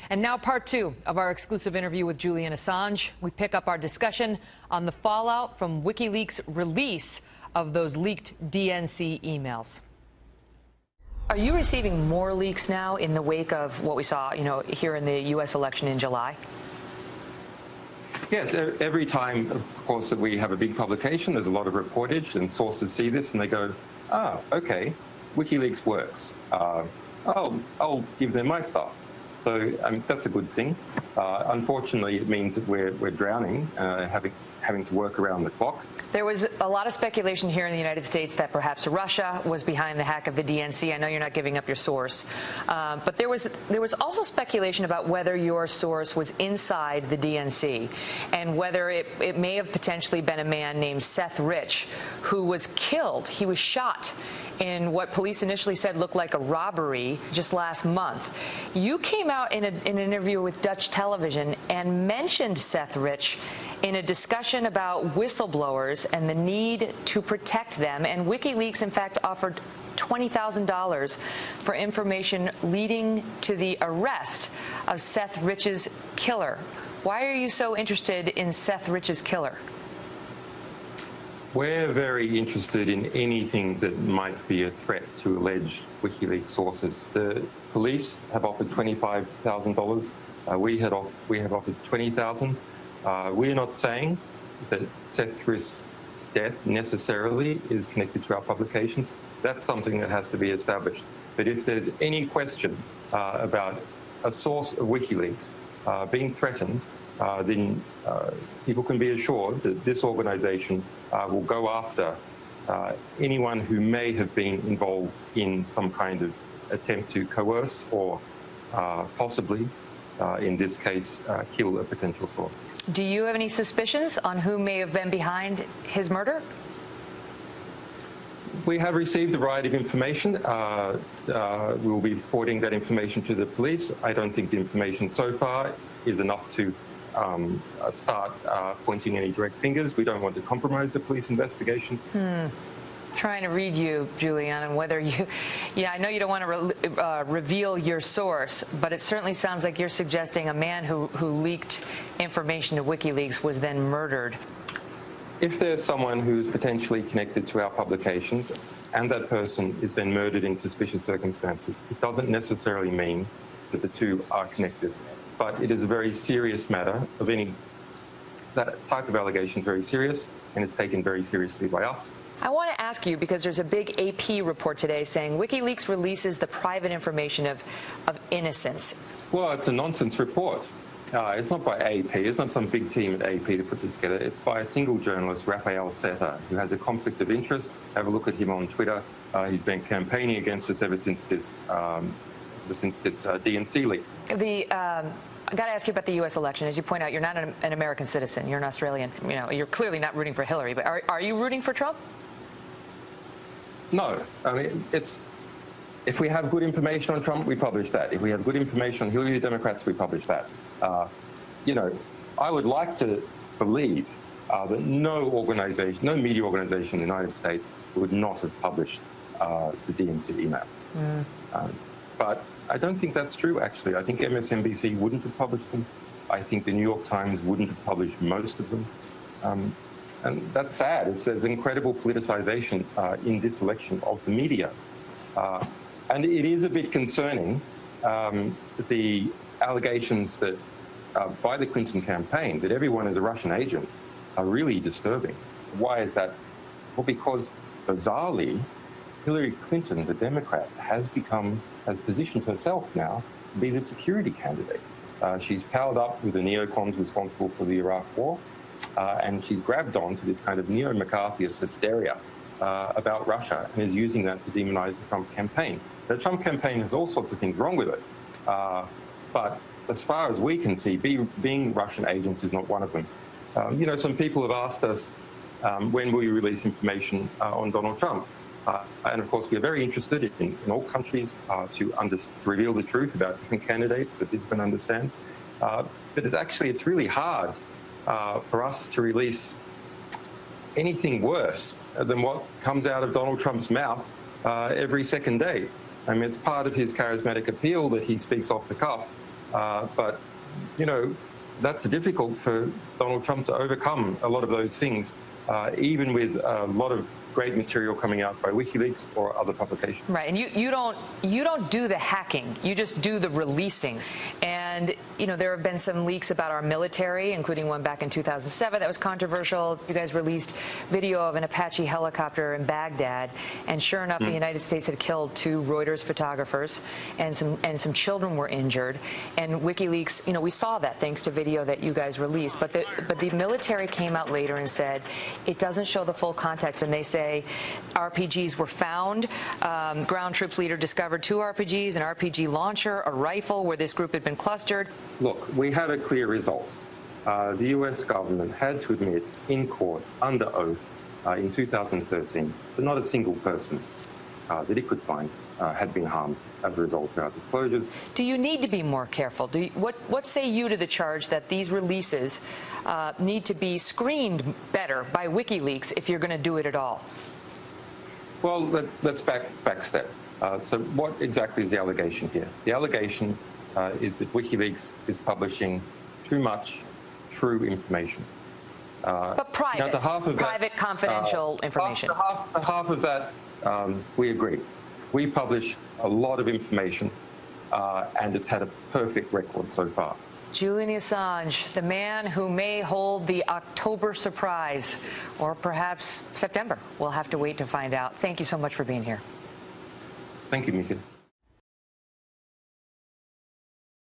And now part two of our exclusive interview with Julian Assange. We pick up our discussion on the fallout from WikiLeaks' release of those leaked DNC emails. Are you receiving more leaks now in the wake of what we saw, here in the U.S. election in July? Yes, every time, of course, that we have a big publication, there's a lot of reportage, and sources see this and they go, okay, WikiLeaks works. I'll give them my stuff. So that's a good thing. Unfortunately, it means that we're drowning, having to work around the clock. There was a lot of speculation here in the United States that perhaps Russia was behind the hack of the DNC. I know you're not giving up your source. But there was also speculation about whether your source was inside the DNC and whether it may have potentially been a man named Seth Rich who was killed. He was shot in what police initially said looked like a robbery just last month. You came out in an interview with Dutch television and mentioned Seth Rich in a discussion about whistleblowers and the need to protect them. And WikiLeaks, in fact, offered $20,000 for information leading to the arrest of Seth Rich's killer. Why are you so interested in Seth Rich's killer? We're very interested in anything that might be a threat to alleged WikiLeaks sources. The police have offered $25,000. We have offered $20,000. We're not saying that Seth Rich's death necessarily is connected to our publications. That's something that has to be established. But if there's any question about a source of WikiLeaks being threatened, then people can be assured that this organization will go after anyone who may have been involved in some kind of attempt to coerce or possibly, in this case, kill a potential source. Do you have any suspicions on who may have been behind his murder? We have received a variety of information. We'll be forwarding that information to the police. I don't think the information so far is enough to start pointing any direct fingers. We don't want to compromise the police investigation. Trying to read you, Julian, and whether you, I know you don't want to reveal your source, but it certainly sounds like you're suggesting a man who leaked information to WikiLeaks was then murdered. If there's someone who's potentially connected to our publications and that person is then murdered in suspicious circumstances, it doesn't necessarily mean that the two are connected. But it is a very serious matter that type of allegation is very serious, and it's taken very seriously by us. I want to ask you, because there's a big AP report today saying WikiLeaks releases the private information of innocents. Well, it's a nonsense report. It's not by AP. It's not some big team at AP to put this together. It's by a single journalist, Raphael Seta, who has a conflict of interest. Have a look at him on Twitter. He's been campaigning against us ever since this DNC leak. I've got to ask you about the U.S. election. As you point out, you're not an American citizen. You're an Australian. You're clearly not rooting for Hillary. But are you rooting for Trump? No. I mean, if we have good information on Trump, we publish that. If we have good information on Hillary, the Democrats, we publish that. I would like to believe that no media organization in the United States would not have published the DNC emails. But I don't think that's true, actually. I think MSNBC wouldn't have published them. I think the New York Times wouldn't have published most of them. And that's sad. There's incredible politicization in this election of the media. And it is a bit concerning, the allegations that by the Clinton campaign that everyone is a Russian agent are really disturbing. Why is that? Well, because bizarrely, Hillary Clinton, the Democrat, has positioned herself now to be the security candidate. She's powered up with the neocons responsible for the Iraq War, and she's grabbed on to this kind of neo-McCarthyist hysteria about Russia and is using that to demonize the Trump campaign. The Trump campaign has all sorts of things wrong with it, but as far as we can see, being Russian agents is not one of them. Some people have asked us, when will you release information on Donald Trump? And of course, we're very interested in all countries to reveal the truth about different candidates so people can understand. But it's really hard for us to release anything worse than what comes out of Donald Trump's mouth every second day. I mean, it's part of his charismatic appeal that he speaks off the cuff But, you know, that's difficult for Donald Trump to overcome a lot of those things, even with a lot of great material coming out by WikiLeaks or other publications. Right, and you don't do the hacking, you just do the releasing. And you know, there have been some leaks about our military, including one back in 2007 that was controversial. You guys released video of an Apache helicopter in Baghdad, and sure enough, the United States had killed 2 Reuters photographers, and some children were injured. And WikiLeaks, you know, we saw that thanks to video that you guys released. But the military came out later and said it doesn't show the full context, and they say RPGs were found. Ground troops leader discovered 2 RPGs, an RPG launcher, a rifle where this group had been clustered. Look, we had a clear result. The US government had to admit in court, under oath, in 2013, that not a single person that it could find had been harmed as a result of our disclosures. Do you need to be more careful? What say you to the charge that these releases need to be screened better by WikiLeaks if you're going to do it at all? Well, let's backstep. So what exactly is the allegation here? The allegation is that WikiLeaks is publishing too much true information. But private, private, confidential information. Half of that, we agree. We publish a lot of information, and it's had a perfect record so far. Julian Assange, the man who may hold the October surprise, or perhaps September. We'll have to wait to find out. Thank you so much for being here. Thank you, Mika.